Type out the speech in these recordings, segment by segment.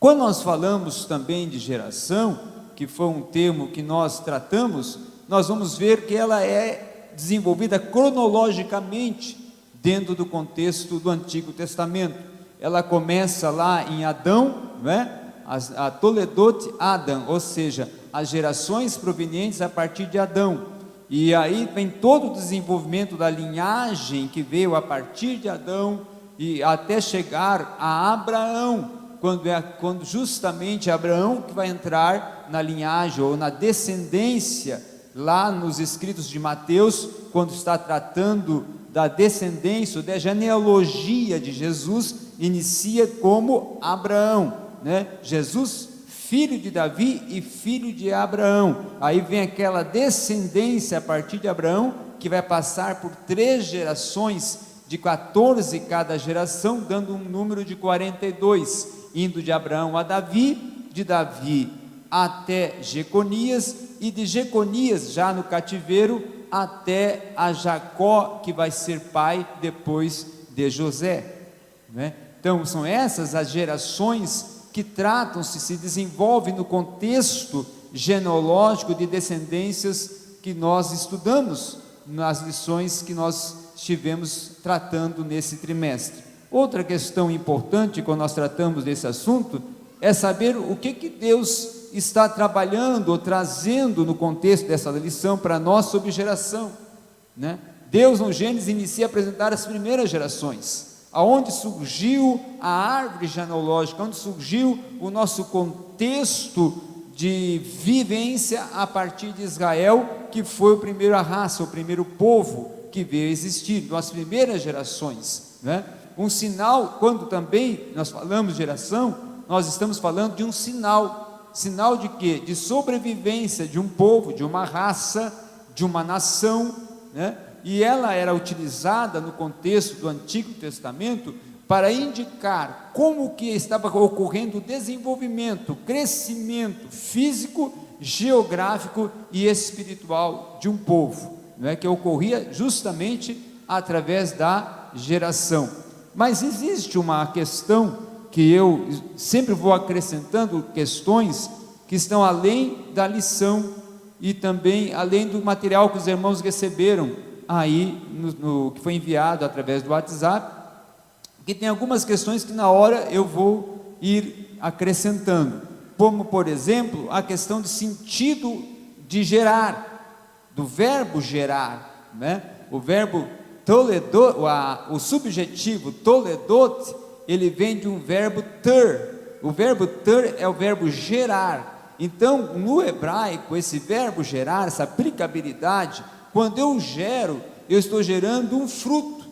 Quando nós falamos também de geração, que foi um termo que nós tratamos, nós vamos ver que ela é desenvolvida cronologicamente dentro do contexto do Antigo Testamento. Ela começa lá em Adão, né? A Toledot Adam, ou seja, as gerações provenientes a partir de Adão. E aí vem todo o desenvolvimento da linhagem que veio a partir de Adão e até chegar a Abraão, quando justamente Abraão que vai entrar na linhagem ou na descendência, lá nos escritos de Mateus, quando está tratando da descendência ou da genealogia de Jesus, inicia como Abraão, né? Jesus, filho de Davi e filho de Abraão. Aí vem aquela descendência a partir de Abraão, que vai passar por 3 gerações, de 14 cada geração, dando um número de 42, indo de Abraão a Davi, de Davi até Jeconias, e de Jeconias, já no cativeiro, até a Jacó, que vai ser pai depois de José, né? Então são essas as gerações que tratam-se, se desenvolvem no contexto genealógico de descendências que nós estudamos nas lições que nós estivemos tratando nesse trimestre. Outra questão importante quando nós tratamos desse assunto é saber o que Deus está trabalhando ou trazendo no contexto dessa lição para nós sobre geração, né? Deus no Gênesis inicia a apresentar as primeiras gerações, aonde surgiu a árvore genealógica, onde surgiu o nosso contexto de vivência a partir de Israel, que foi a primeira raça, o primeiro povo que veio a existir, nas primeiras gerações, né? Um sinal, quando também nós falamos de geração, nós estamos falando de um sinal de quê? De sobrevivência de um povo, de uma raça, de uma nação, né? E ela era utilizada no contexto do Antigo Testamento para indicar como que estava ocorrendo o desenvolvimento, crescimento físico, geográfico e espiritual de um povo, né? Que ocorria justamente através da geração. Mas existe uma questão que eu sempre vou acrescentando, questões que estão além da lição e também além do material que os irmãos receberam aí, que foi enviado através do WhatsApp, que tem algumas questões que na hora eu vou ir acrescentando, como por exemplo, a questão de sentido de gerar, do verbo gerar, né? O verbo toledot, o subjetivo toledot, ele vem de um verbo ter. O verbo ter é o verbo gerar. Então, no hebraico, esse verbo gerar, essa aplicabilidade, quando eu gero, eu estou gerando um fruto.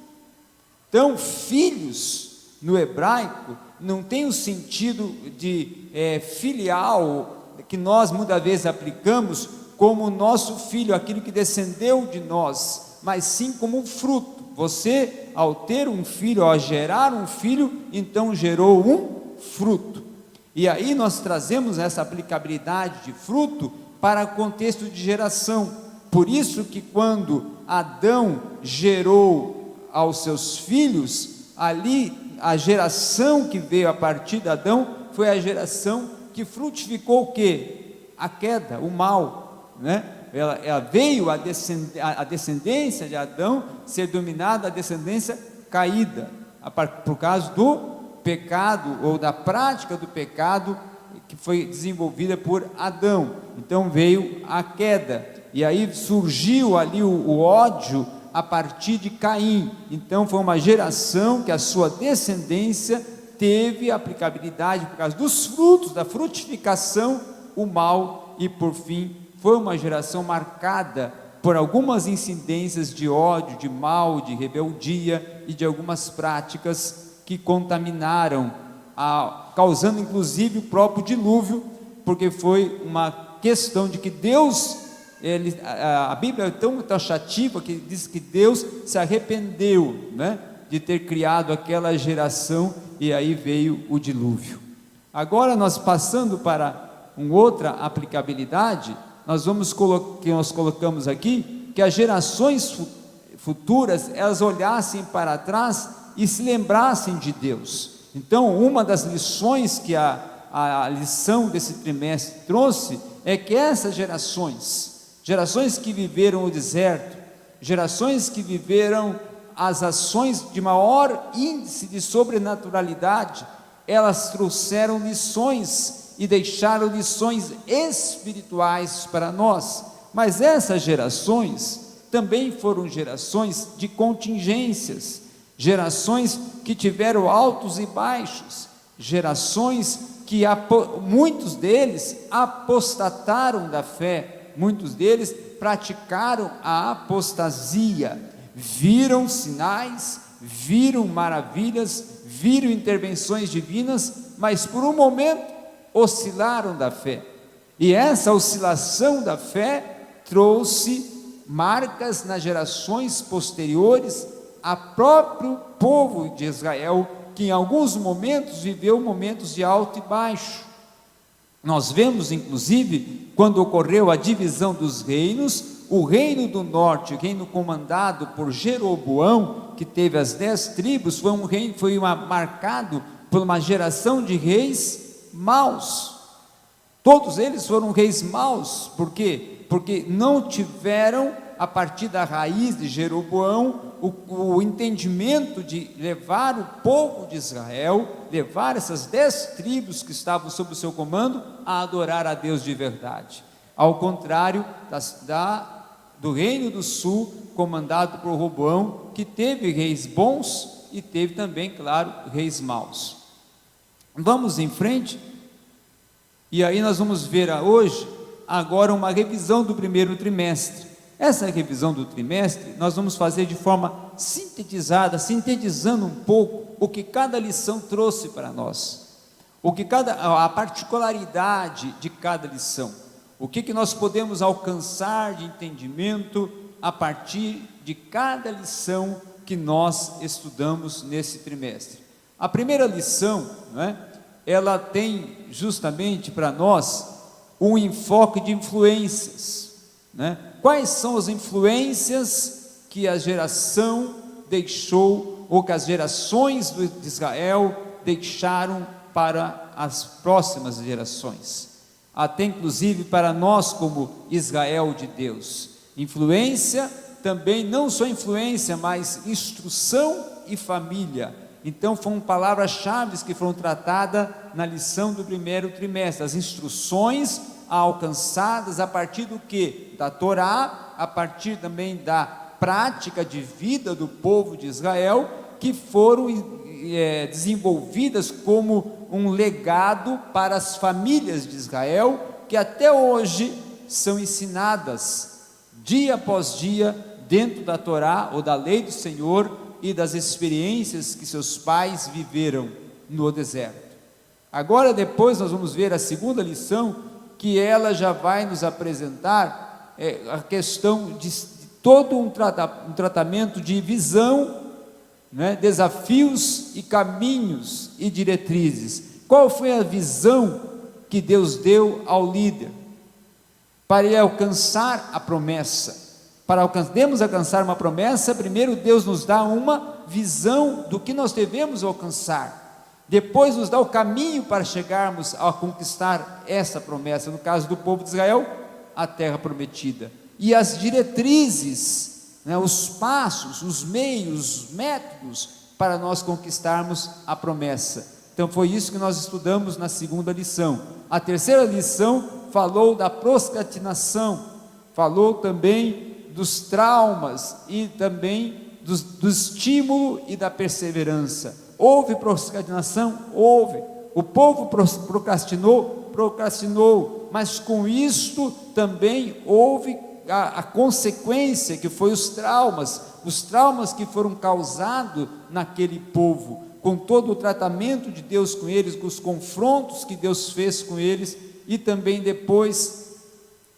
Então, filhos, no hebraico, não tem o sentido de filial, que nós muitas vezes aplicamos como o nosso filho, aquilo que descendeu de nós, mas sim como um fruto. Você, ao ter um filho, ao gerar um filho, então gerou um fruto. E aí nós trazemos essa aplicabilidade de fruto para o contexto de geração. Por isso que quando Adão gerou aos seus filhos, ali a geração que veio a partir de Adão foi a geração que frutificou o quê? A queda, o mal, né? Ela veio a descendência de Adão ser dominada a descendência caída, por causa do pecado ou da prática do pecado que foi desenvolvida por Adão. Então veio a queda, e aí surgiu ali o ódio a partir de Caim. Então foi uma geração que a sua descendência teve aplicabilidade por causa dos frutos, da frutificação, o mal, e por fim foi uma geração marcada por algumas incidências de ódio, de mal, de rebeldia e de algumas práticas que contaminaram, causando inclusive o próprio dilúvio, porque foi uma questão de que Deus, a Bíblia é tão taxativa que diz que Deus se arrependeu, né, de ter criado aquela geração, e aí veio o dilúvio. Agora nós passando para uma outra aplicabilidade, nós colocamos aqui, que as gerações futuras, elas olhassem para trás e se lembrassem de Deus. Então, uma das lições que a lição desse trimestre trouxe é que essas gerações que viveram o deserto, gerações que viveram as ações de maior índice de sobrenaturalidade, elas trouxeram lições e deixaram lições espirituais para nós. Mas essas gerações também foram gerações de contingências, gerações que tiveram altos e baixos, gerações que muitos deles apostataram da fé, muitos deles praticaram a apostasia, viram sinais, viram maravilhas, viram intervenções divinas, mas por um momento oscilaram da fé, e essa oscilação da fé trouxe marcas nas gerações posteriores, a próprio povo de Israel, que em alguns momentos viveu momentos de alto e baixo. Nós vemos inclusive, quando ocorreu a divisão dos reinos, o reino do norte, o reino comandado por Jeroboão, que teve as 10 tribos, foi marcado por uma geração de reis maus. Todos eles foram reis maus. Por quê? Porque não tiveram, a partir da raiz de Jeroboão, o entendimento de levar o povo de Israel, levar essas 10 tribos que estavam sob o seu comando, a adorar a Deus de verdade. Ao contrário do reino do sul, comandado por Roboão, que teve reis bons e teve também, claro, reis maus. Vamos em frente, e aí nós vamos ver hoje, agora, uma revisão do primeiro trimestre. Essa revisão do trimestre, nós vamos fazer de forma sintetizada, sintetizando um pouco o que cada lição trouxe para nós, a particularidade de cada lição, o que nós podemos alcançar de entendimento a partir de cada lição que nós estudamos nesse trimestre. A primeira lição, ela tem justamente para nós um enfoque de influências, Quais são as influências que a geração deixou, ou que as gerações de Israel deixaram para as próximas gerações, até inclusive para nós como Israel de Deus? Influência também, não só influência, mas instrução e família. Então foram palavras-chave que foram tratadas na lição do primeiro trimestre, as instruções alcançadas a partir do que? Da Torá, a partir também da prática de vida do povo de Israel, que foram desenvolvidas como um legado para as famílias de Israel, que até hoje são ensinadas dia após dia dentro da Torá ou da lei do Senhor e das experiências que seus pais viveram no deserto. Agora, depois nós vamos ver a segunda lição, que ela já vai nos apresentar a questão de todo um tratamento de visão, desafios e caminhos e diretrizes. Qual foi a visão que Deus deu ao líder para ele alcançar a promessa? Para podermos alcançar uma promessa, primeiro Deus nos dá uma visão do que nós devemos alcançar, depois nos dá o caminho para chegarmos a conquistar essa promessa, no caso do povo de Israel, a terra prometida, e as diretrizes, os passos, os meios, os métodos para nós conquistarmos a promessa. Então foi isso que nós estudamos na segunda lição. A terceira lição falou da procrastinação, falou também dos traumas e também do estímulo e da perseverança. Houve procrastinação? Houve. O povo procrastinou, mas com isto também houve a consequência, que foi os traumas que foram causados naquele povo, com todo o tratamento de Deus com eles, com os confrontos que Deus fez com eles, e também depois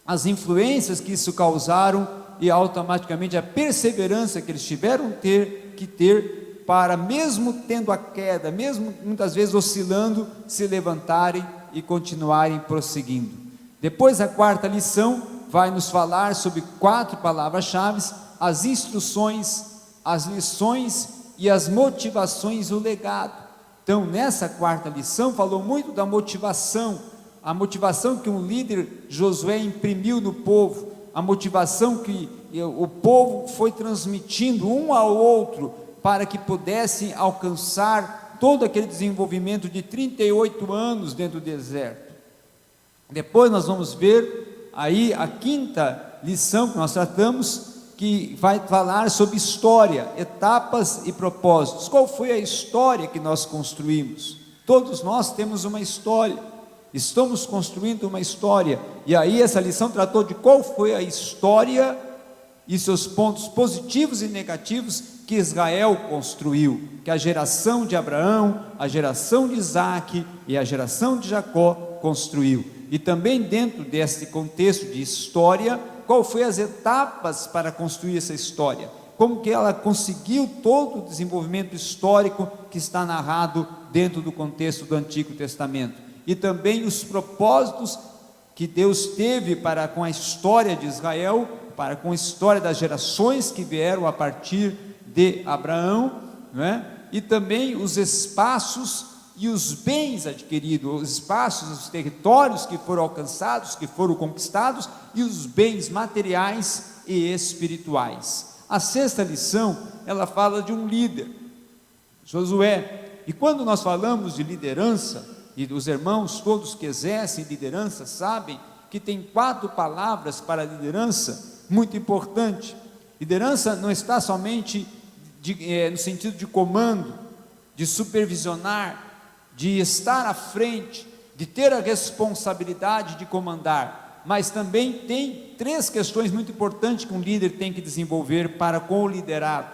as influências que isso causaram, e automaticamente a perseverança que eles tiveram que ter para, mesmo tendo a queda, mesmo muitas vezes oscilando, se levantarem e continuarem prosseguindo. Depois, a quarta lição vai nos falar sobre 4 palavras-chave: as instruções, as lições e as motivações, o legado. Então, nessa quarta lição, falou muito da motivação, a motivação que um líder, Josué, imprimiu no povo, a motivação que o povo foi transmitindo um ao outro, para que pudessem alcançar todo aquele desenvolvimento de 38 anos dentro do deserto. Depois nós vamos ver aí a quinta lição que nós tratamos, que vai falar sobre história, etapas e propósitos. Qual foi a história que nós construímos? Todos nós temos uma história, estamos construindo uma história, e aí essa lição tratou de qual foi a história e seus pontos positivos e negativos que Israel construiu, que a geração de Abraão, a geração de Isaac e a geração de Jacó construiu. E também dentro desse contexto de história, qual foi as etapas para construir essa história, como que ela conseguiu todo o desenvolvimento histórico que está narrado dentro do contexto do Antigo Testamento, e também os propósitos que Deus teve para com a história de Israel, para com a história das gerações que vieram a partir de Abraão, não é? E também os espaços e os bens adquiridos, os espaços, os territórios que foram alcançados, que foram conquistados, e os bens materiais e espirituais. A sexta lição, ela fala de um líder, Josué. E quando nós falamos de liderança, e os irmãos todos que exercem liderança sabem que tem 4 palavras para liderança muito importante. Liderança não está somente no sentido de comando, de supervisionar, de estar à frente, de ter a responsabilidade de comandar, mas também tem 3 questões muito importantes que um líder tem que desenvolver para com o liderado,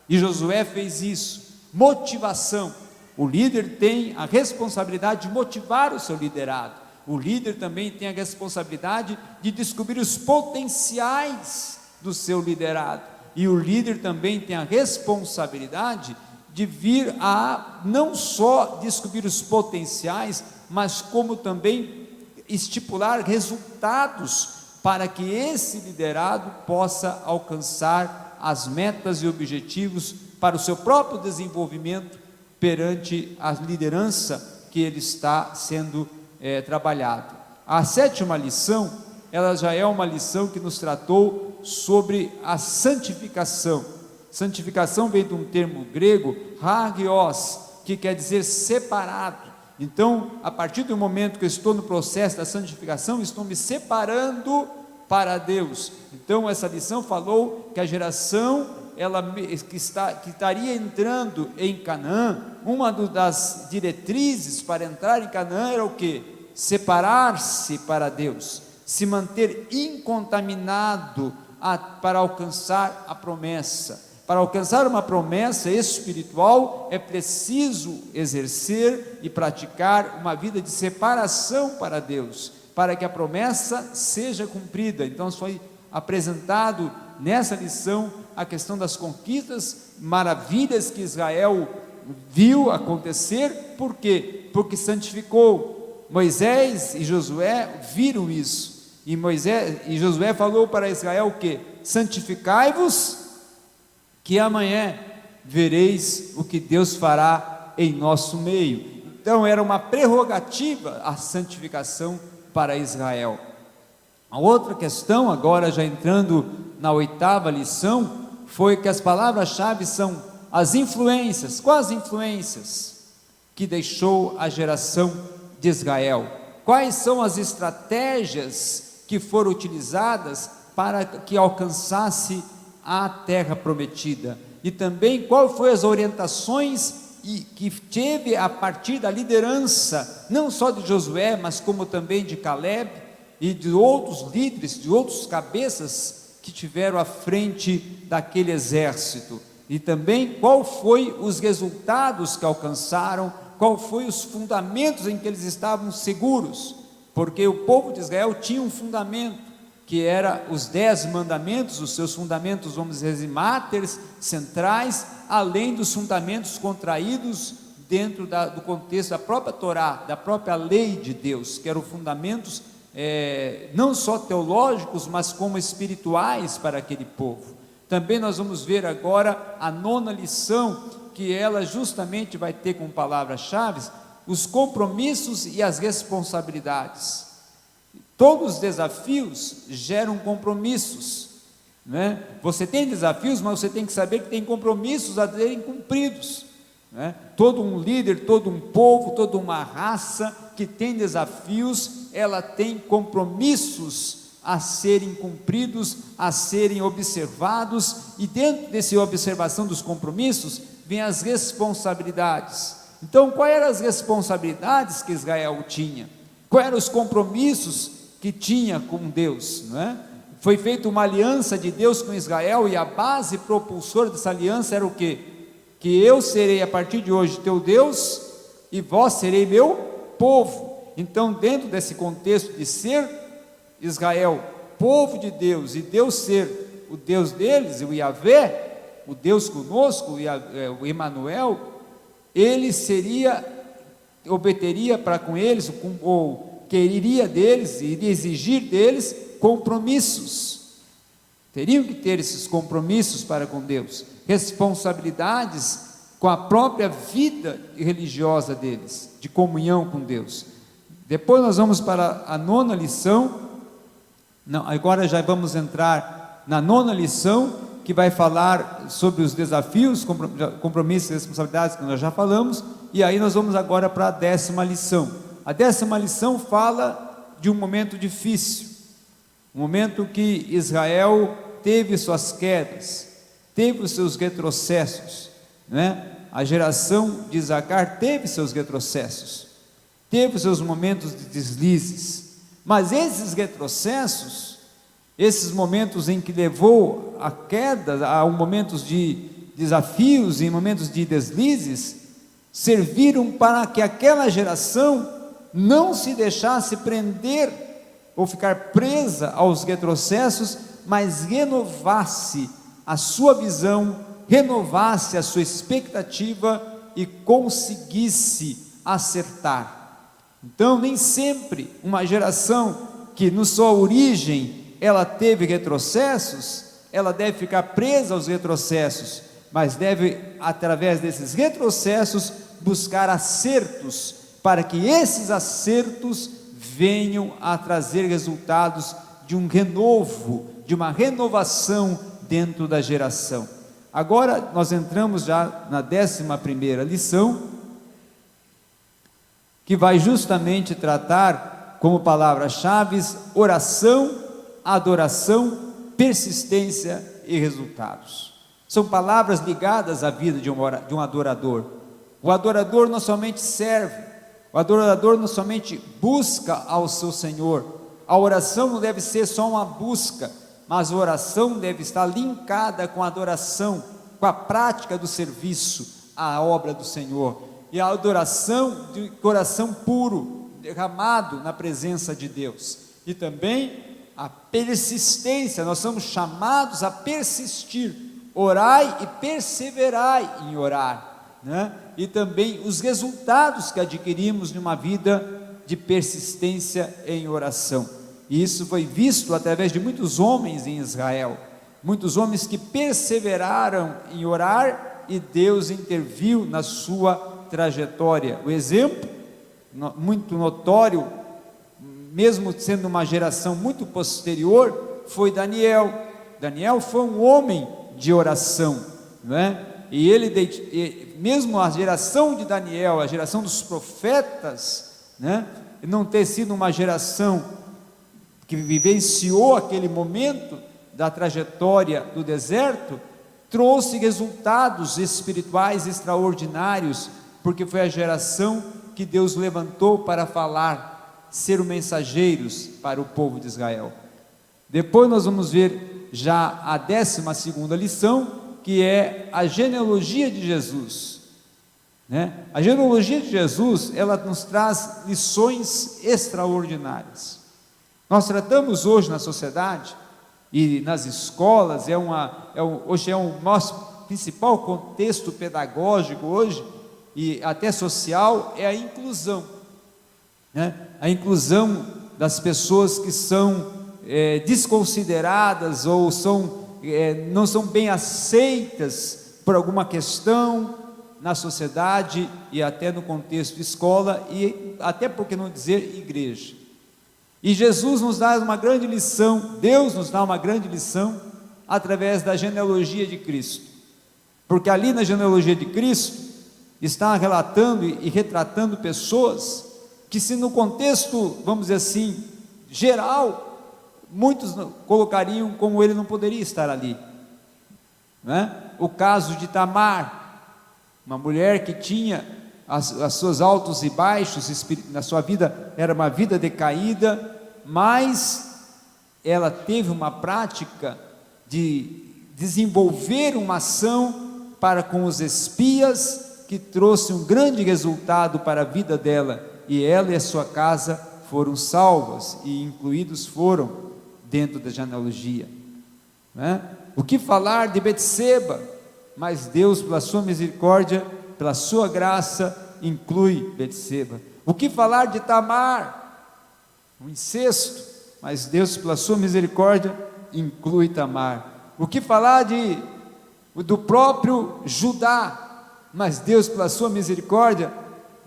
e Josué fez isso. Motivação, o líder tem a responsabilidade de motivar o seu liderado, o líder também tem a responsabilidade de descobrir os potenciais do seu liderado, e o líder também tem a responsabilidade de vir a não só descobrir os potenciais, mas como também estipular resultados para que esse liderado possa alcançar as metas e objetivos para o seu próprio desenvolvimento perante a liderança que ele está sendo trabalhado. A sétima lição, ela já é uma lição que nos tratou sobre a santificação. Santificação vem de um termo grego, hagios, que quer dizer separado. Então, a partir do momento que eu estou no processo da santificação, estou me separando para Deus. Então, essa lição falou que a geração que estaria entrando em Canaã, uma das diretrizes para entrar em Canaã era o quê? Separar-se para Deus, se manter incontaminado para alcançar a promessa. Para alcançar uma promessa espiritual, é preciso exercer e praticar uma vida de separação para Deus, para que a promessa seja cumprida. Então, foi apresentado nessa lição a questão das conquistas, maravilhas que Israel viu acontecer. Por quê? Porque santificou. Moisés e Josué viram isso, e Josué falou para Israel o quê? Santificai-vos, que amanhã vereis o que Deus fará em nosso meio. Então era uma prerrogativa a santificação para Israel. A outra questão, agora já entrando na oitava lição, foi que as palavras-chave são as influências. Quais influências que deixou a geração de Israel? Quais são as estratégias que foram utilizadas para que alcançasse a terra prometida? E também qual foi as orientações que teve a partir da liderança, não só de Josué, mas como também de Caleb e de outros líderes, de outros cabeças que tiveram à frente daquele exército. E também qual foi os resultados que alcançaram, qual foi os fundamentos em que eles estavam seguros, porque o povo de Israel tinha um fundamento, que era os 10 mandamentos, os seus fundamentos, vamos dizer, máteres, centrais, além dos fundamentos contraídos dentro do contexto da própria Torá, da própria lei de Deus, que eram fundamentos não só teológicos, mas como espirituais para aquele povo. Também nós vamos ver agora a nona lição, que ela justamente vai ter como palavra-chave os compromissos e as responsabilidades. Todos os desafios geram compromissos, né? Você tem desafios, mas você tem que saber que tem compromissos a serem cumpridos, né? Todo um líder, todo um povo, toda uma raça que tem desafios, ela tem compromissos a serem cumpridos, a serem observados, e dentro dessa observação dos compromissos, vem as responsabilidades. Então, quais eram as responsabilidades que Israel tinha? Quais eram os compromissos que tinha com Deus, não é? Foi feita uma aliança de Deus com Israel, e a base propulsora dessa aliança era o quê? Que eu serei a partir de hoje teu Deus, e vós serei meu povo. Então, dentro desse contexto de ser Israel povo de Deus, e Deus ser o Deus deles, o Yahvé, o Deus conosco, o Emanuel, ele obteria para com eles, ou quereria deles, iria exigir deles compromissos. Teriam que ter esses compromissos para com Deus, responsabilidades com a própria vida religiosa deles, de comunhão com Deus. Depois nós vamos para a nona lição. Não, agora já vamos entrar na nona lição, que vai falar sobre os desafios, compromissos e responsabilidades que nós já falamos, e aí nós vamos agora para a 10ª lição. A 10ª lição fala de um momento difícil, um momento que Israel teve suas quedas, teve os seus retrocessos, né? A geração de Isacar teve seus retrocessos, teve seus momentos de deslizes, mas esses retrocessos, esses momentos em que levou a queda, a momentos de desafios e momentos de deslizes, serviram para que aquela geração não se deixasse prender ou ficar presa aos retrocessos, mas renovasse a sua visão, renovasse a sua expectativa e conseguisse acertar. Então, nem sempre uma geração que na sua origem ela teve retrocessos, ela deve ficar presa aos retrocessos, mas deve, através desses retrocessos, buscar acertos, para que esses acertos venham a trazer resultados de um renovo, de uma renovação dentro da geração. Agora nós entramos já na 11ª lição, que vai justamente tratar como palavras-chave oração, adoração, persistência e resultados. São palavras ligadas à vida de um adorador. O adorador não somente serve, o adorador não somente busca ao seu Senhor. A oração não deve ser só uma busca, mas a oração deve estar linkada com a adoração, com a prática do serviço à obra do Senhor. E a adoração de coração puro, derramado na presença de Deus. E também a persistência, nós somos chamados a persistir, orai e perseverai em orar, né? E também os resultados que adquirimos numa vida de persistência em oração. E isso foi visto através de muitos homens em Israel, muitos homens que perseveraram em orar e Deus interviu na sua trajetória. O exemplo muito notório, mesmo sendo uma geração muito posterior, foi Daniel. Daniel foi um homem de oração, não é? E ele, mesmo a geração de Daniel, a geração dos profetas, né, não ter sido uma geração que vivenciou aquele momento da trajetória do deserto, trouxe resultados espirituais extraordinários, porque foi a geração que Deus levantou para falar, ser mensageiros para o povo de Israel. Depois nós vamos ver já a 12ª lição, que é a genealogia de Jesus, né? A genealogia de Jesus, ela nos traz lições extraordinárias. Nós tratamos hoje na sociedade e nas escolas, hoje é o nosso principal contexto pedagógico hoje, e até social, é a inclusão, né? A inclusão das pessoas que são desconsideradas ou não são bem aceitas por alguma questão, na sociedade e até no contexto de escola e até, por que não dizer, igreja. E Jesus nos dá uma grande lição, Deus nos dá uma grande lição através da genealogia de Cristo, porque ali na genealogia de Cristo está relatando e retratando pessoas que, se no contexto, vamos dizer assim, geral, muitos colocariam como ele não poderia estar ali, não é? O caso de Tamar, uma mulher que tinha as seus altos e baixos, na sua vida era uma vida decaída, mas ela teve uma prática de desenvolver uma ação para com os espias, que trouxe um grande resultado para a vida dela, e ela e a sua casa foram salvas, e incluídos foram dentro da genealogia, né? O que falar de Betseba? Mas Deus, pela sua misericórdia, pela sua graça, inclui Betseba. O que falar de Tamar? O incesto, mas Deus, pela sua misericórdia, inclui Tamar. O que falar do próprio Judá? Mas Deus, pela sua misericórdia,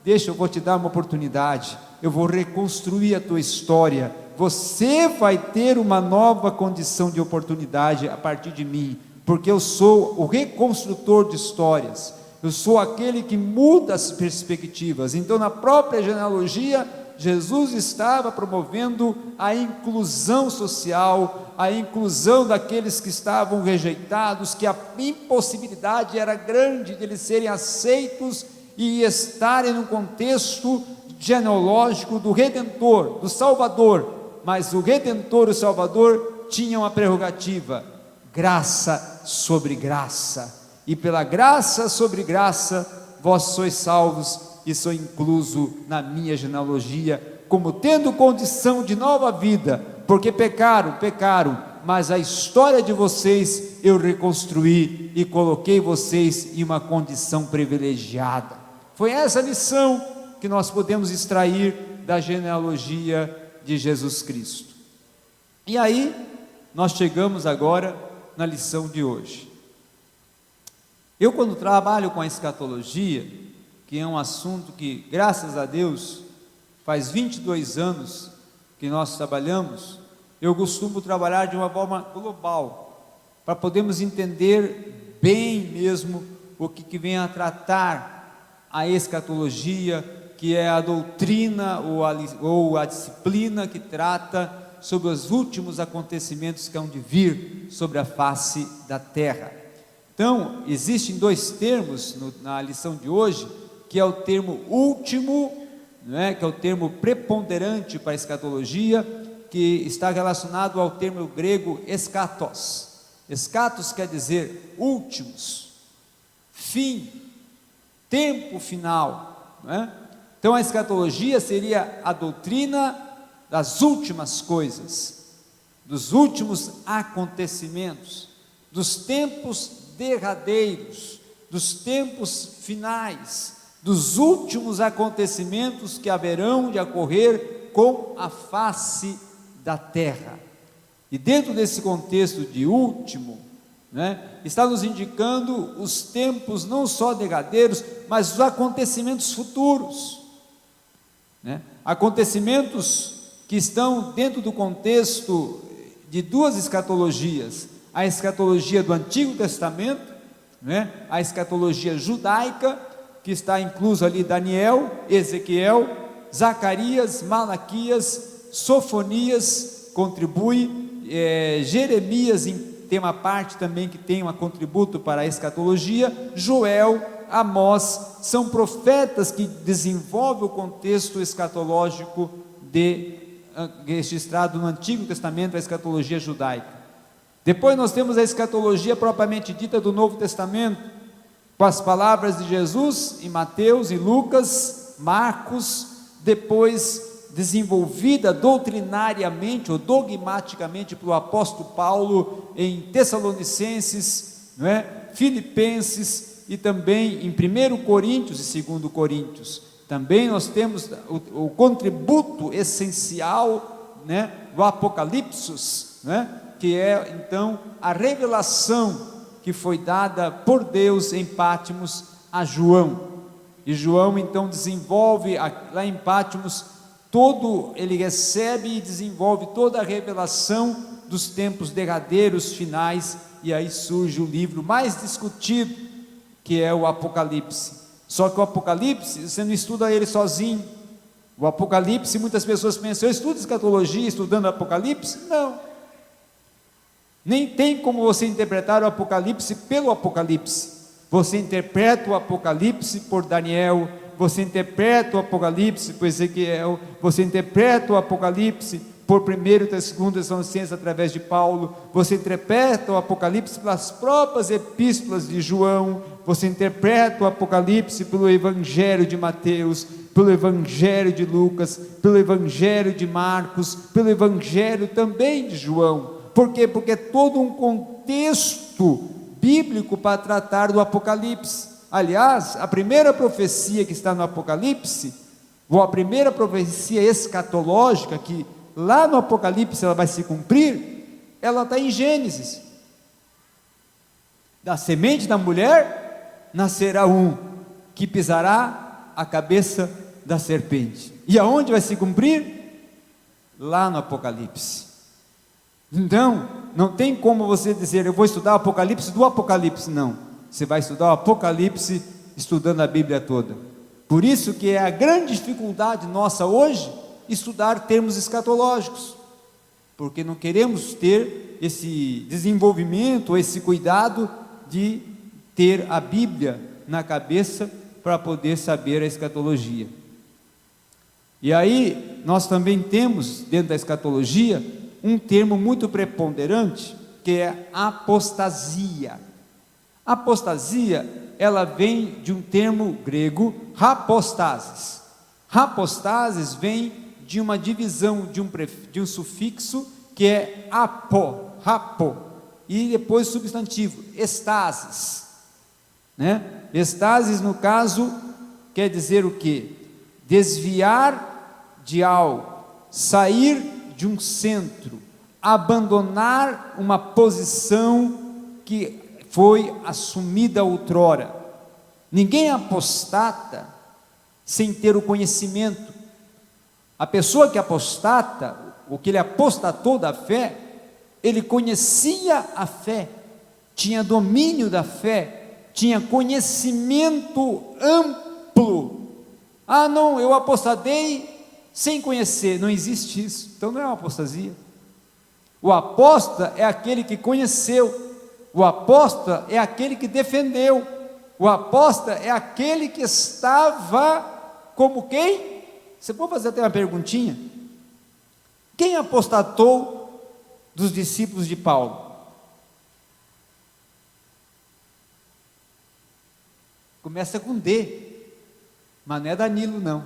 eu vou te dar uma oportunidade, eu vou reconstruir a tua história, você vai ter uma nova condição de oportunidade a partir de mim, porque eu sou o reconstrutor de histórias, eu sou aquele que muda as perspectivas. Então, na própria genealogia, Jesus estava promovendo a inclusão social, a inclusão daqueles que estavam rejeitados, que a impossibilidade era grande de eles serem aceitos e estarem no contexto genealógico do Redentor, do Salvador. Mas o Redentor e o Salvador tinham a prerrogativa: graça sobre graça, e pela graça sobre graça vós sois salvos, e sou incluso na minha genealogia, como tendo condição de nova vida, porque pecaram, mas a história de vocês eu reconstruí e coloquei vocês em uma condição privilegiada. Foi essa lição que nós podemos extrair da genealogia de Jesus Cristo. E aí nós chegamos agora na lição de hoje. Eu, quando trabalho com a escatologia, que é um assunto que, graças a Deus, faz 22 anos que nós trabalhamos, eu costumo trabalhar de uma forma global, para podermos entender bem mesmo o que vem a tratar a escatologia, que é a doutrina ou a disciplina que trata sobre os últimos acontecimentos que hão de vir sobre a face da terra. Então, existem dois termos na lição de hoje, que é o termo último, que é o termo preponderante para a escatologia, que está relacionado ao termo grego eschatos. Eschatos quer dizer últimos, fim, tempo final, Então a escatologia seria a doutrina das últimas coisas, dos últimos acontecimentos, dos tempos derradeiros, dos tempos finais, dos últimos acontecimentos que haverão de ocorrer com a face da terra. E dentro desse contexto de último, está nos indicando os tempos não só derradeiros, mas os acontecimentos futuros, acontecimentos que estão dentro do contexto de duas escatologias: a escatologia do Antigo Testamento, a escatologia judaica, que está incluso ali Daniel, Ezequiel, Zacarias, Malaquias, Sofonias contribui, Jeremias tem uma parte também que tem um contributo para a escatologia, Joel, Amós, são profetas que desenvolvem o contexto escatológico registrado no Antigo Testamento, a escatologia judaica. Depois nós temos a escatologia propriamente dita do Novo Testamento, com as palavras de Jesus em Mateus, em Lucas, Marcos, depois desenvolvida doutrinariamente ou dogmaticamente pelo apóstolo Paulo em Tessalonicenses, Filipenses, e também em 1 Coríntios e 2 Coríntios. Também nós temos o contributo essencial, do Apocalipse, que é então a revelação que foi dada por Deus em Patmos a João, e João então desenvolve, lá em Patmos, ele recebe e desenvolve toda a revelação dos tempos derradeiros, finais, e aí surge o livro mais discutido, que é o Apocalipse. Só que o Apocalipse, você não estuda ele sozinho. O Apocalipse, muitas pessoas pensam, eu estudo escatologia estudando Apocalipse? Não. Nem tem como você interpretar o Apocalipse pelo Apocalipse. Você interpreta o Apocalipse por Daniel, você interpreta o Apocalipse por Ezequiel, você interpreta o Apocalipse por 1º e 2º Tessalonicenses através de Paulo, você interpreta o Apocalipse pelas próprias epístolas de João, você interpreta o Apocalipse pelo Evangelho de Mateus, pelo Evangelho de Lucas, pelo Evangelho de Marcos, pelo Evangelho também de João. Por quê? Porque é todo um contexto bíblico para tratar do Apocalipse. Aliás, a primeira profecia que está no Apocalipse, ou a primeira profecia escatológica, que lá no Apocalipse ela vai se cumprir, ela está em Gênesis. Da semente da mulher nascerá um, que pisará a cabeça da serpente. E aonde vai se cumprir? Lá no Apocalipse. Então, não tem como você dizer, eu vou estudar o Apocalipse do Apocalipse, não. Você vai estudar o Apocalipse estudando a Bíblia toda. Por isso que é a grande dificuldade nossa hoje, estudar termos escatológicos, porque não queremos ter esse desenvolvimento, esse cuidado de ter a Bíblia na cabeça para poder saber a escatologia. E aí, nós também temos, dentro da escatologia, um termo muito preponderante, que é apostasia. Apostasia, ela vem de um termo grego, rapostasis. Rapostasis vem de uma divisão de um sufixo, que é rapo, e depois substantivo, estasis, né? Estasis, no caso, quer dizer o quê? Desviar de algo, sair de um centro, abandonar uma posição que foi assumida outrora. Ninguém apostata sem ter o conhecimento. A pessoa que apostata, o que ele apostatou da fé, ele conhecia a fé, tinha domínio da fé, tinha conhecimento amplo. Ah, não, eu apostatei sem conhecer. Não existe isso. Então não é uma apostasia. O apóstata é aquele que conheceu. O apóstata é aquele que defendeu. O apóstata é aquele que estava como quem? Você pode fazer até uma perguntinha? Quem apostatou dos discípulos de Paulo? Começa com D, mas não é Danilo não.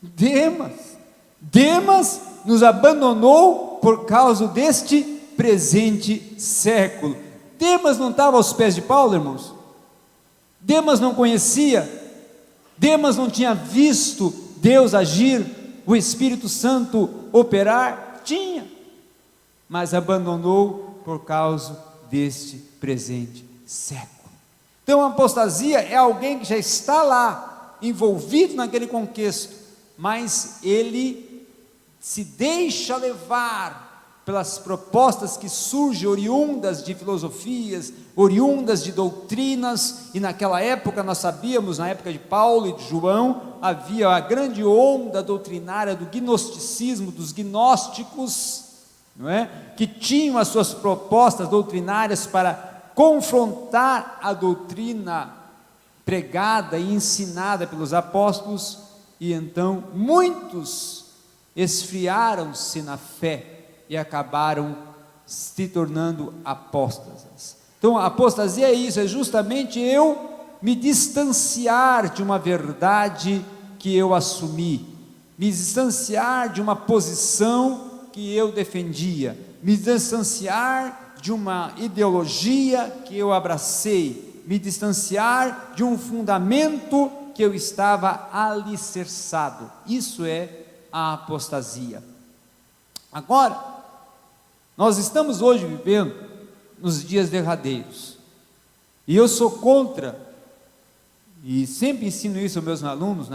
Demas. Demas nos abandonou por causa deste presente século. Demas não estava aos pés de Paulo, irmãos? Demas não conhecia, Demas não tinha visto Deus agir, o Espírito Santo operar? Tinha, mas abandonou por causa deste presente século. Então a apostasia é alguém que já está lá, envolvido naquele contexto, mas ele se deixa levar pelas propostas que surgem oriundas de filosofias, oriundas de doutrinas, e naquela época nós sabíamos, na época de Paulo e de João, havia a grande onda doutrinária do gnosticismo, dos gnósticos, não é? Que tinham as suas propostas doutrinárias para confrontar a doutrina pregada e ensinada pelos apóstolos, e então muitos esfriaram-se na fé, e acabaram se tornando apóstatas. Então a apostasia é isso, é justamente eu me distanciar de uma verdade que eu assumi, me distanciar de uma posição que eu defendia, me distanciar de uma ideologia que eu abracei, me distanciar de um fundamento que eu estava alicerçado. Isso é a apostasia. Agora, nós estamos hoje vivendo nos dias derradeiros, e eu sou contra e sempre ensino isso aos meus alunos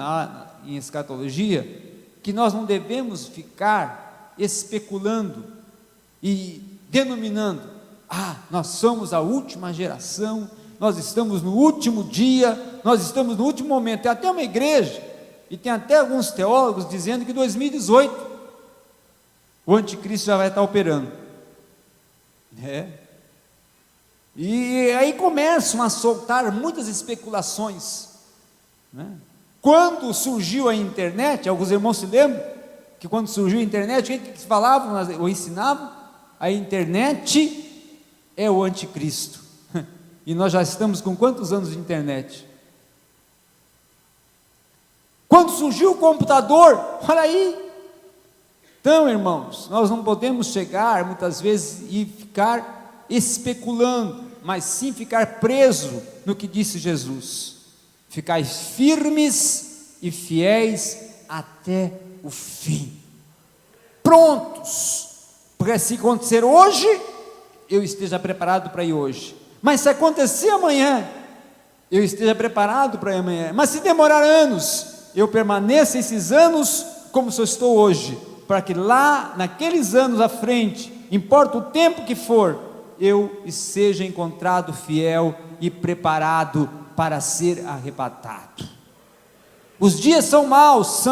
em escatologia, que nós não devemos ficar especulando e denominando: nós somos a última geração, nós estamos no último dia, nós estamos no último momento. Tem até uma igreja, e tem até alguns teólogos dizendo que 2018 o anticristo já vai estar operando. E aí começam a soltar muitas especulações, Quando surgiu a internet, alguns irmãos se lembram que quando surgiu a internet, o que falavam ou ensinavam? A internet é o anticristo. E nós já estamos com quantos anos de internet? Quando surgiu o computador, olha aí. Então, irmãos, nós não podemos chegar muitas vezes e ficar especulando, mas sim ficar preso no que disse Jesus: ficais firmes e fiéis até o fim, prontos, porque se acontecer hoje, eu esteja preparado para ir hoje, mas se acontecer amanhã, eu esteja preparado para ir amanhã, mas se demorar anos, eu permaneça esses anos como se eu estou hoje, para que lá, naqueles anos à frente, importa o tempo que for, eu seja encontrado fiel e preparado para ser arrebatado. Os dias são maus,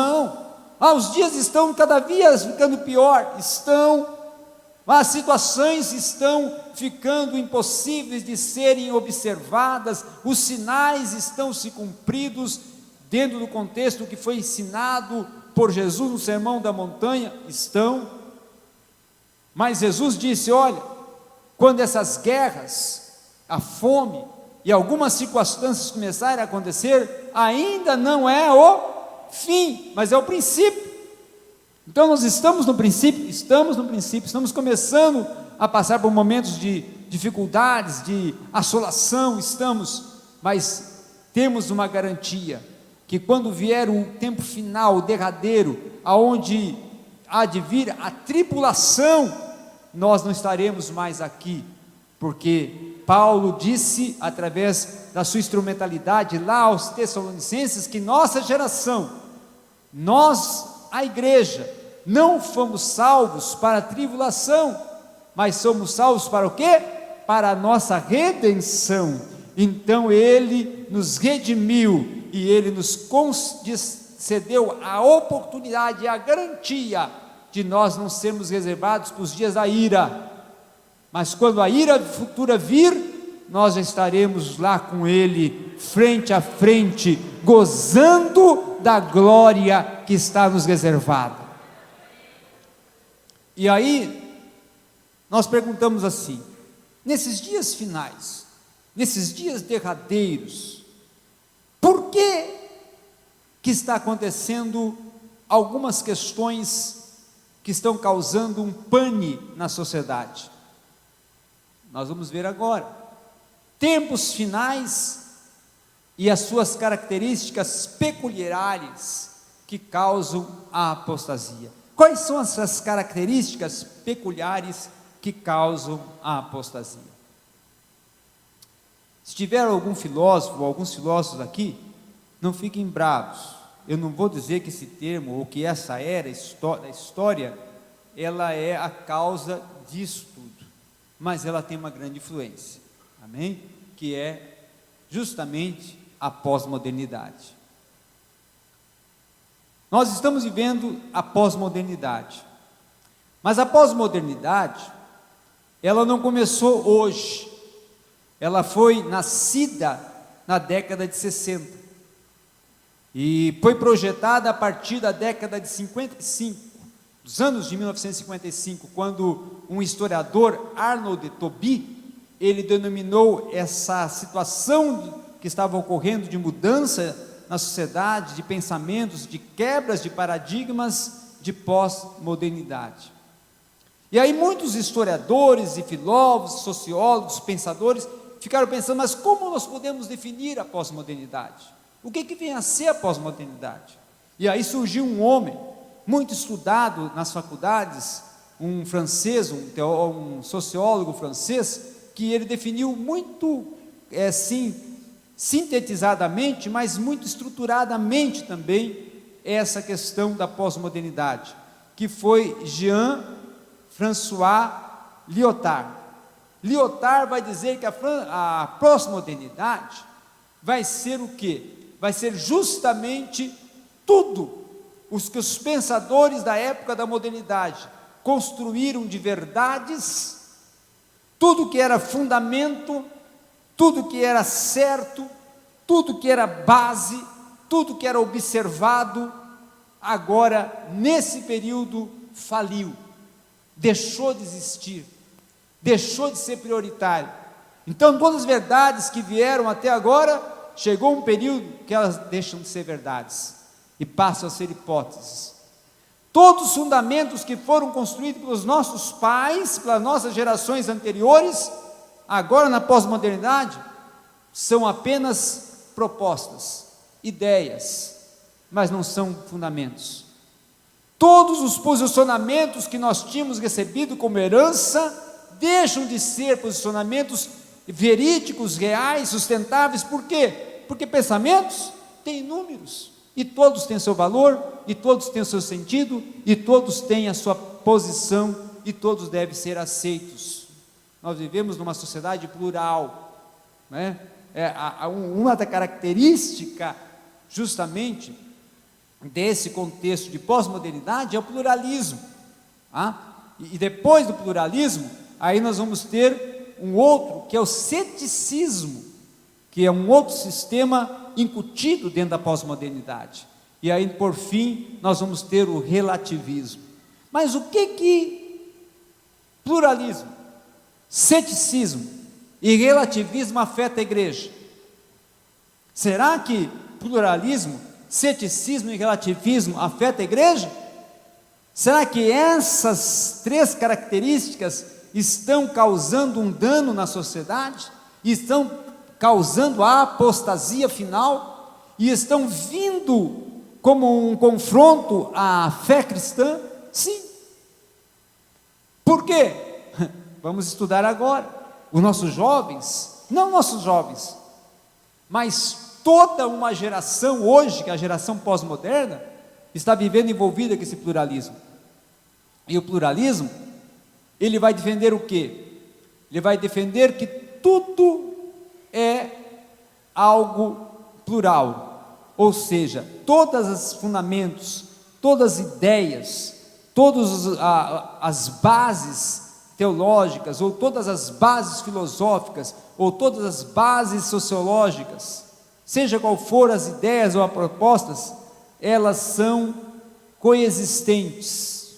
os dias estão cada vez ficando pior, as situações estão ficando impossíveis de serem observadas, os sinais estão se cumpridos, dentro do contexto que foi ensinado por Jesus no Sermão da Montanha, mas Jesus disse: olha, quando essas guerras, a fome e algumas circunstâncias começarem a acontecer, ainda não é o fim, mas é o princípio. Então nós estamos no princípio, estamos começando a passar por momentos de dificuldades, de assolação, mas temos uma garantia, que quando vier o tempo final, o derradeiro, aonde há de vir a tribulação, nós não estaremos mais aqui, porque Paulo disse, através da sua instrumentalidade lá aos Tessalonicenses, que nossa geração, nós, a igreja, não fomos salvos para a tribulação, mas somos salvos para o quê? Para a nossa redenção. Então ele nos redimiu e ele nos concedeu a oportunidade e a garantia de nós não sermos reservados para os dias da ira, mas quando a ira futura vir, nós já estaremos lá com ele, frente a frente, gozando da glória que está nos reservada. E aí, nós perguntamos assim: nesses dias finais, nesses dias derradeiros, por que está acontecendo algumas questões que estão causando um pane na sociedade? Nós vamos ver agora. Tempos finais e as suas características peculiares que causam a apostasia. Quais são essas características peculiares que causam a apostasia? Se tiver algum filósofo, ou alguns filósofos aqui, não fiquem bravos. Eu não vou dizer que esse termo, ou que essa era da história, ela é a causa disso tudo, mas ela tem uma grande influência, amém? Que é justamente a pós-modernidade. Nós estamos vivendo a pós-modernidade, mas a pós-modernidade, ela não começou hoje, ela foi nascida na década de 60, e foi projetada a partir da década de 55, dos anos de 1955, quando um historiador, Arnold Toby, ele denominou essa situação que estava ocorrendo de mudança na sociedade, de pensamentos, de quebras de paradigmas de pós-modernidade. E aí muitos historiadores e filósofos, sociólogos, pensadores, ficaram pensando, mas como nós podemos definir a pós-modernidade? O que vem a ser a pós-modernidade? E aí surgiu um homem, muito estudado nas faculdades, um francês, um sociólogo francês, que ele definiu muito, sintetizadamente, mas muito estruturadamente também, essa questão da pós-modernidade, que foi Jean-François Lyotard. Lyotard vai dizer que a pós-modernidade vai ser o quê? Vai ser justamente tudo o que os pensadores da época da modernidade construíram de verdades, tudo que era fundamento, tudo que era certo, tudo que era base, tudo que era observado, agora, nesse período, faliu, deixou de existir, deixou de ser prioritário. Então, todas as verdades que vieram até agora, chegou um período que elas deixam de ser verdades e passam a ser hipóteses. Todos os fundamentos que foram construídos pelos nossos pais, pelas nossas gerações anteriores, agora na pós-modernidade, são apenas propostas, ideias, mas não são fundamentos. Todos os posicionamentos que nós tínhamos recebido como herança deixam de ser posicionamentos verídicos, reais, sustentáveis. Por quê? Porque pensamentos têm números, e todos têm seu valor, e todos têm o seu sentido, e todos têm a sua posição, e todos devem ser aceitos. Nós vivemos numa sociedade plural, né? Uma da característica justamente desse contexto de pós-modernidade é o pluralismo, e depois do pluralismo, aí nós vamos ter um outro, que é o ceticismo, que é um outro sistema incutido dentro da pós-modernidade, e aí por fim nós vamos ter o relativismo. Mas o que pluralismo, ceticismo e relativismo afeta a igreja? Será que pluralismo, ceticismo e relativismo afeta a igreja? Será que essas três características estão causando um dano na sociedade? Estão causando a apostasia final? E estão vindo como um confronto à fé cristã? Sim. Por quê? Vamos estudar agora. Os nossos jovens, não nossos jovens, mas toda uma geração hoje, que é a geração pós-moderna, está vivendo envolvida com esse pluralismo. E o pluralismo, ele vai defender o quê? Ele vai defender que tudo é algo plural, ou seja, todos os fundamentos, todas as ideias, todas as bases teológicas, ou todas as bases filosóficas, ou todas as bases sociológicas, seja qual for as ideias ou as propostas, elas são coexistentes,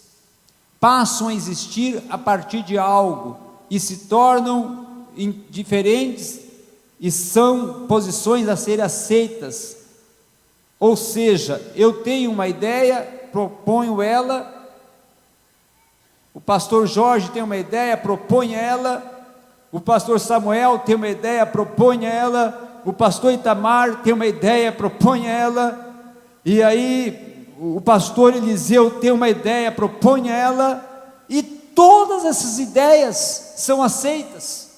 passam a existir a partir de algo, e se tornam diferentes, e são posições a serem aceitas. Ou seja, eu tenho uma ideia, proponho ela, o pastor Jorge tem uma ideia, propõe ela, o pastor Samuel tem uma ideia, propõe ela, o pastor Itamar tem uma ideia, propõe ela, e aí o pastor Eliseu tem uma ideia, propõe ela, e todas essas ideias são aceitas,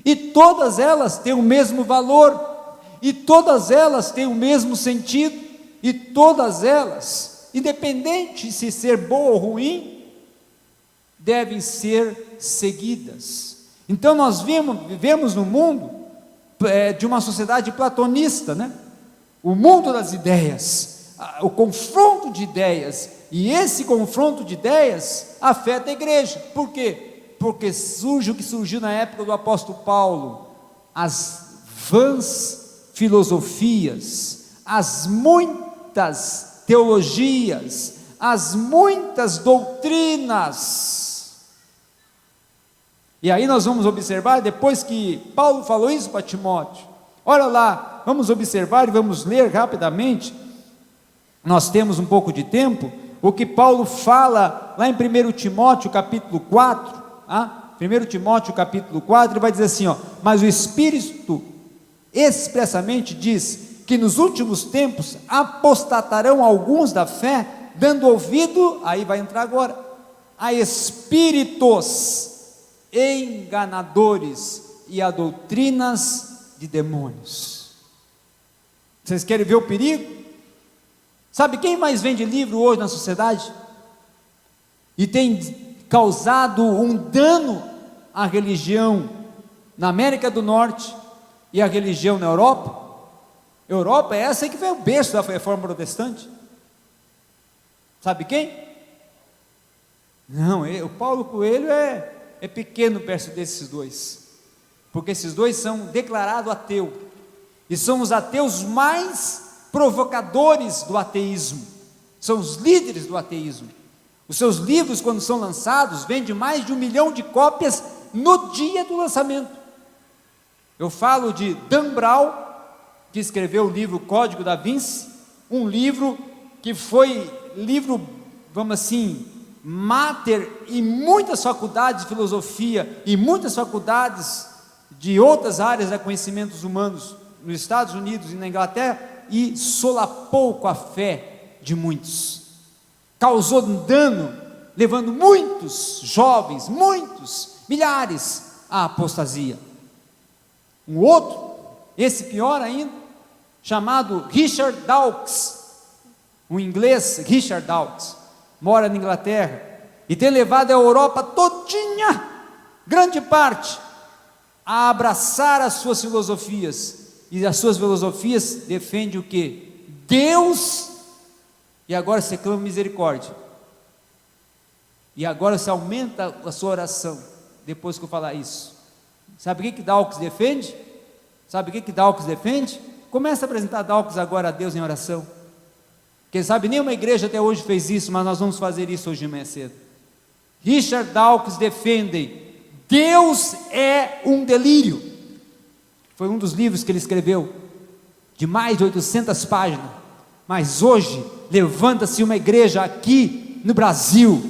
e todas elas têm o mesmo valor, e todas elas têm o mesmo sentido, e todas elas, independente se ser boa ou ruim, devem ser seguidas. Então nós vivemos no mundo de uma sociedade platonista, né? O mundo das ideias, o confronto de ideias, e esse confronto de ideias afeta a igreja. Por quê? Porque surge o que surgiu na época do apóstolo Paulo, as vãs filosofias, as muitas teologias, as muitas doutrinas. E aí nós vamos observar, depois que Paulo falou isso para Timóteo, olha lá, vamos observar e vamos ler rapidamente, nós temos um pouco de tempo, o que Paulo fala lá em 1 Timóteo capítulo 4, 1 Timóteo capítulo 4, ele vai dizer assim, mas o Espírito expressamente diz, que nos últimos tempos apostatarão alguns da fé, dando ouvido, aí vai entrar agora, a espíritos enganadores e a doutrinas de demônios. Vocês querem ver o perigo? Sabe quem mais vende livro hoje na sociedade? E tem causado um dano à religião na América do Norte e à religião na Europa? Europa é essa que foi o berço da reforma protestante. Sabe quem? Não, o Paulo Coelho é pequeno perto desses dois, porque esses dois são declarados ateus, e são os ateus mais provocadores do ateísmo, são os líderes do ateísmo. Os seus livros, quando são lançados, vendem mais de 1 milhão de cópias no dia do lançamento. Eu falo de Dan Brown, que escreveu o livro Código da Vinci, um livro que foi livro, vamos assim, máter em muitas faculdades de filosofia e muitas faculdades de outras áreas de conhecimentos humanos nos Estados Unidos e na Inglaterra, e solapou com a fé de muitos, causou um dano, levando muitos jovens, muitos, milhares, à apostasia. Um outro, esse pior ainda, chamado Richard Dawkins, um inglês, Richard Dawkins, mora na Inglaterra, e tem levado a Europa todinha, grande parte, a abraçar as suas filosofias, e as suas filosofias defendem o que? Deus, e agora você clama misericórdia, e agora você aumenta a sua oração, depois que eu falar isso. Sabe o que Dawkins defende? Sabe o que Dawkins defende? Começa a apresentar Dawkins agora a Deus em oração. Quem sabe nenhuma igreja até hoje fez isso, mas nós vamos fazer isso hoje de manhã cedo. Richard Dawkins defende: Deus é um delírio. Foi um dos livros que ele escreveu, de mais de 800 páginas, mas hoje levanta-se uma igreja aqui no Brasil,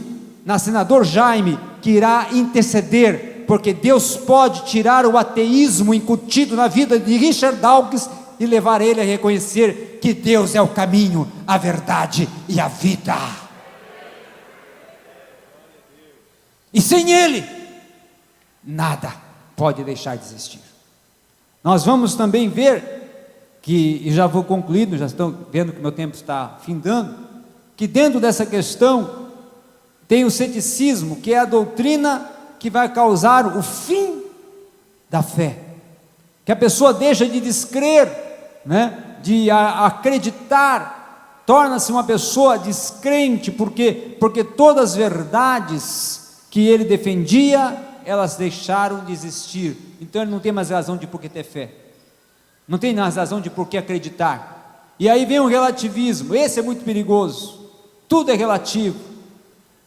na Senador Jaime, que irá interceder, porque Deus pode tirar o ateísmo incutido na vida de Richard Dawkins e levar ele a reconhecer que Deus é o caminho, a verdade e a vida, e sem ele, nada pode deixar de existir. Nós vamos também ver que, e já vou concluindo, já estão vendo que meu tempo está findando, que dentro dessa questão tem o ceticismo, que é a doutrina que vai causar o fim da fé, que a pessoa deixa de descrer, de acreditar, torna-se uma pessoa descrente, porque todas as verdades que ele defendia, elas deixaram de existir. Então ele não tem mais razão de por que ter fé, não tem mais razão de por que acreditar. E aí vem o relativismo, esse é muito perigoso. Tudo é relativo,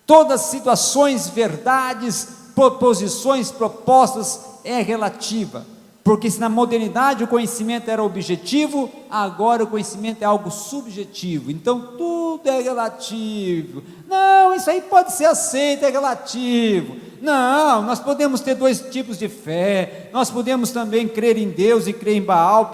todas as situações, verdades, proposições, propostas é relativa, porque se na modernidade o conhecimento era objetivo, agora o conhecimento é algo subjetivo, então tudo é relativo. Não, isso aí pode ser aceito, é relativo. Não, nós podemos ter dois tipos de fé, nós podemos também crer em Deus e crer em Baal,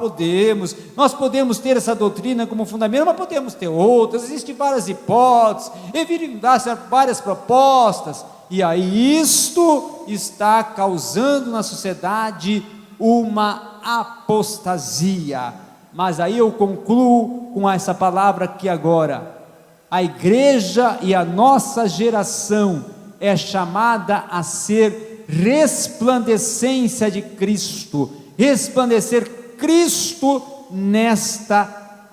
nós podemos ter essa doutrina como fundamento, mas podemos ter outras, existem várias hipóteses, evidenciar várias propostas, e aí isto está causando na sociedade uma apostasia. Mas aí eu concluo com essa palavra aqui agora: a igreja e a nossa geração é chamada a ser resplandecência de Cristo, resplandecer Cristo nesta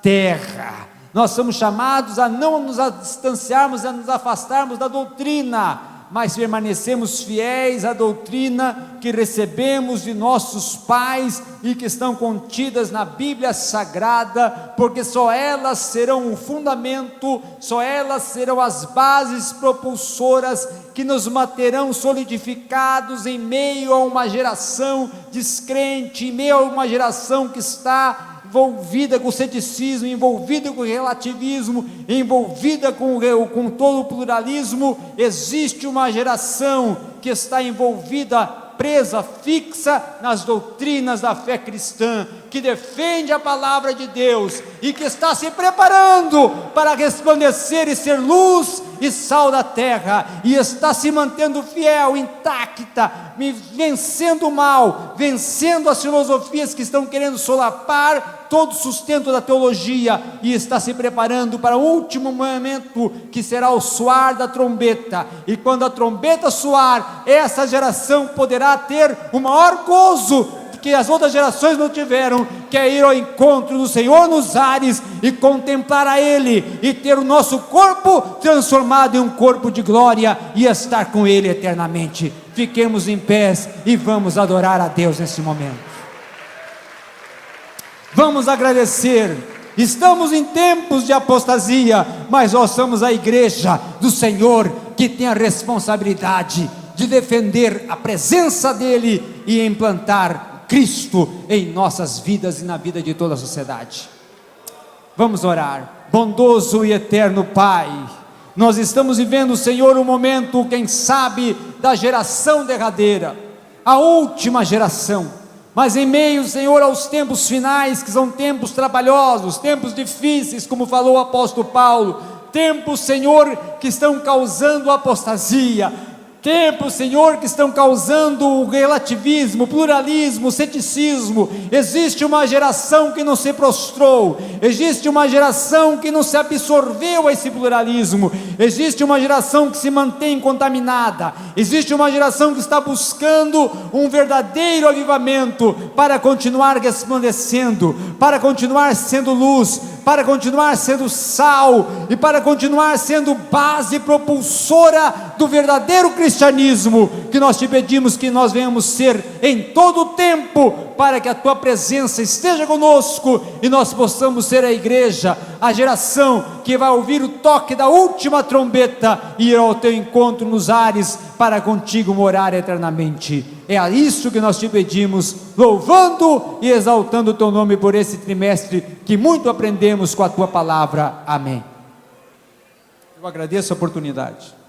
terra. Nós somos chamados a não nos distanciarmos, a nos afastarmos da doutrina, mas permanecemos fiéis à doutrina que recebemos de nossos pais e que estão contidas na Bíblia Sagrada, porque só elas serão o fundamento, só elas serão as bases propulsoras que nos manterão solidificados em meio a uma geração descrente, em meio a uma geração que está envolvida com o ceticismo, envolvida com o relativismo, envolvida com todo o pluralismo. Existe uma geração que está envolvida, presa, fixa nas doutrinas da fé cristã, que defende a palavra de Deus e que está se preparando para resplandecer e ser luz e sal da terra, e está se mantendo fiel, intacta, vencendo o mal, vencendo as filosofias que estão querendo solapar todo o sustento da teologia, e está se preparando para o último momento, que será o soar da trombeta. E quando a trombeta soar, essa geração poderá ter o maior gozo que as outras gerações não tiveram, que é ir ao encontro do Senhor nos ares e contemplar a Ele, e ter o nosso corpo transformado em um corpo de glória, e estar com Ele eternamente. Fiquemos em pés e vamos adorar a Deus nesse momento. Vamos agradecer. Estamos em tempos de apostasia, mas nós somos a igreja do Senhor, que tem a responsabilidade de defender a presença dEle e implantar Cristo em nossas vidas e na vida de toda a sociedade. Vamos orar. Bondoso e eterno Pai, nós estamos vivendo, Senhor, um momento, quem sabe, da geração derradeira, a última geração, mas em meio, Senhor, aos tempos finais, que são tempos trabalhosos, tempos difíceis, como falou o apóstolo Paulo, tempos, Senhor, que estão causando apostasia, tempos, Senhor, que estão causando o relativismo, o pluralismo, o ceticismo. Existe uma geração que não se prostrou, existe uma geração que não se absorveu a esse pluralismo, existe uma geração que se mantém contaminada, existe uma geração que está buscando um verdadeiro avivamento para continuar resplandecendo, para continuar sendo luz, para continuar sendo sal e para continuar sendo base propulsora do verdadeiro cristianismo, que nós te pedimos que nós venhamos ser em todo o tempo, para que a tua presença esteja conosco e nós possamos ser a igreja, a geração que vai ouvir o toque da última trombeta e ir ao teu encontro nos ares para contigo morar eternamente. É a isso que nós te pedimos, louvando e exaltando o teu nome por esse trimestre que muito aprendemos com a tua palavra. Amém. Eu agradeço a oportunidade.